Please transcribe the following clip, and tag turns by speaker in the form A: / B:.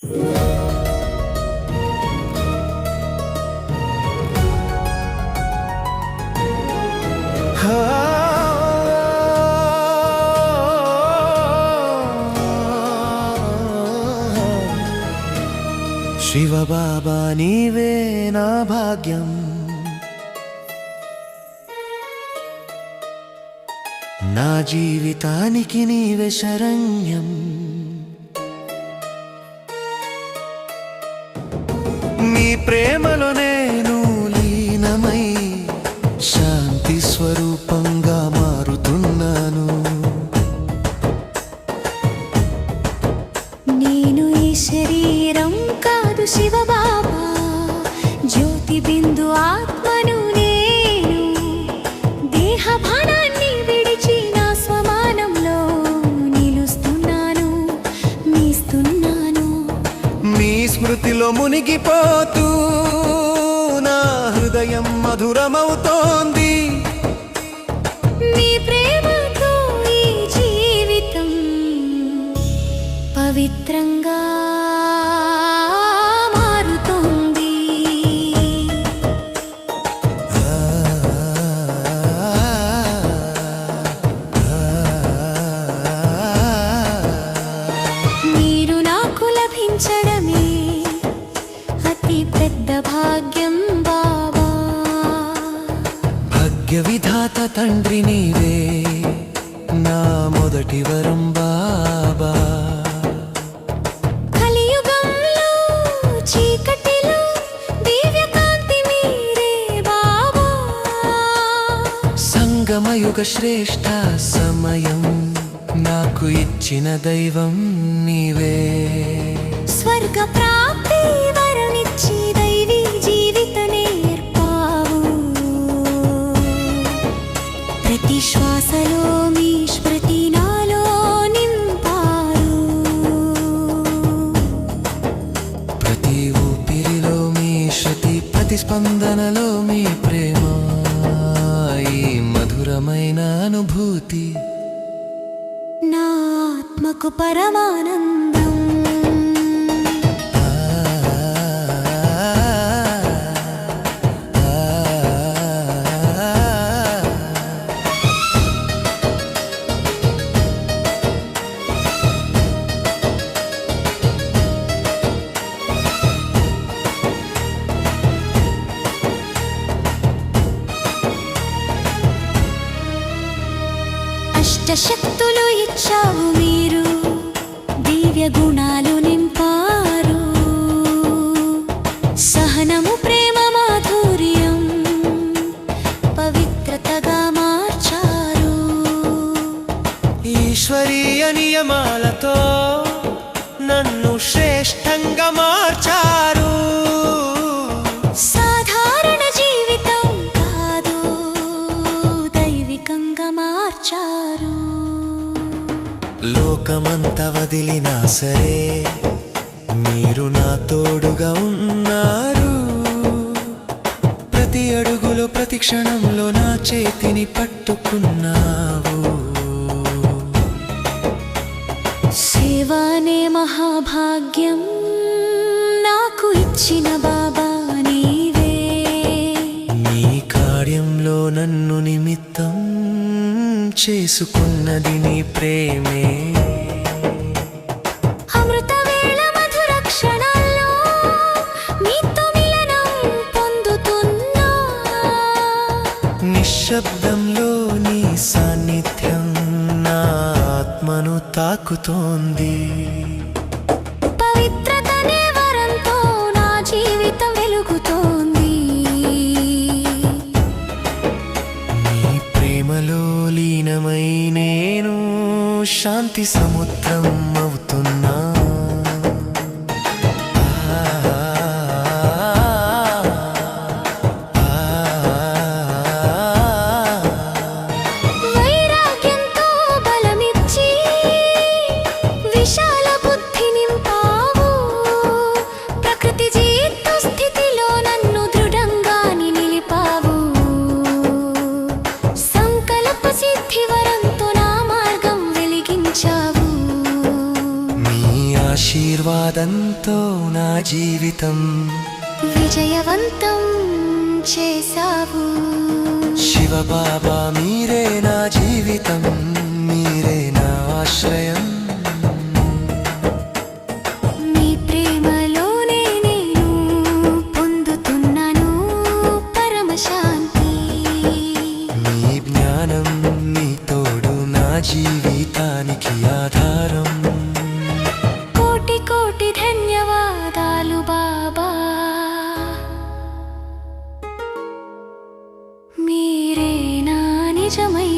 A: శివ బాబా నీవే నా భాగ్యం, నా జీవితానికి నీవే శరణ్యం. నీ ప్రేమలో నేను లీనమై శాంతి స్వరూపంగా మారుతున్నాను.
B: నేను ఈ శరీరం కాదు శివ బాబా, జ్యోతి బిందు ఆత్మను నేను. దేహ భాణాన్ని విడిచి నా స్వమానంలో నిలుస్తున్నాను, మీస్తున్నాను.
A: మీ స్మృతిలో మునిగిపోతూ నా హృదయం మధురమవుతోంది.
B: మీ ప్రేమతో ఈ జీవితం పవిత్రంగా మారుతోంది. మీరు నాకు లభించడమే అతి పెద్ద భాగ్యం బాబా.
A: భాగ్య విధాత తండ్రి నీవే నా మొదటి వరం బాబా.
B: కలియుగంలో చీకటిలో దివ్యకాంతి మీరే బాబా.
A: సంగమయుగ శ్రేష్ఠ సమయం నాకు ఇచ్చిన దైవం నీవే.
B: స్వర్గ ప్రాప్తి వరమిచ్చి దైవీ జీవిత నేర్పావు. ప్రతి శ్వాసలో మీ స్మృతి నాలో నింపారు.
A: ప్రతి ఊపిరిలో మీ శృతి, ప్రతిస్పందనలో మీ ప్రేమ. ఈ మధురమైన అనుభూతి
B: నా ఆత్మకు పరమానందం. అష్టశక్తులు ఇచ్చావు మీరు, దివ్య గుణాలు నింపారు. సహనము, ప్రేమ, మాధుర్యం పవిత్రతగా మార్చారు.
A: ఈశ్వరీయ నియమాలతో నన్ను శ్రేష్టంగా మార్చారు.
B: సాధారణ జీవితం కాదు, దైవికంగా మార్చారు.
A: లోకమంతా వదిలినా సరే మీరు నా తోడుగా ఉన్నారు. ప్రతి అడుగులో, ప్రతి క్షణంలో నా చేతిని పట్టుకున్నావు.
B: సేవానే మహాభాగ్యం నాకు ఇచ్చిన బాబా నీవే.
A: నీ కార్యంలో నన్ను నిమిత్తం చేసుకున్నది నీ ప్రేమే.
B: అమృత వేళ మధుర క్షణాల్లో మీతో మిలనం పొందుతున్నా.
A: నిశ్శబ్దంలో నీ సాన్నిధ్యం నా ఆత్మను తాకుతోంది.
B: పవిత్రతనే వరంతో నా జీవితం వెలుగుతోంది.
A: నీ ప్రేమలో లీనమై నేను శాంతి సముద్రం అవుతున్నా.
B: వైరాగ్యంతో బలమిచ్చి విశాల బుద్ధి నింపావు. ప్రకృతి జీవిత స్థితిలో నన్ను దృఢంగా నిలిపావు. సంకల్ప సిద్ధి వరంతో నా మార్గం వెలిగించావు.
A: ఆశీర్వాదంతో నా జీవితం
B: విజయవంతం చేసావు.
A: శివబాబా మీరే నా జీవితం, మీరే నా ఆశ్రయం.
B: మీ ప్రేమలోనే నేను పొందుతున్నాను పరమశాంతి.
A: మీ జ్ఞానం, మీ తోడు నా జీవితానికి ఆధారం.
B: కోటి కోటి ధన్యవాదాలు బాబా, మీరే నా నిజమైన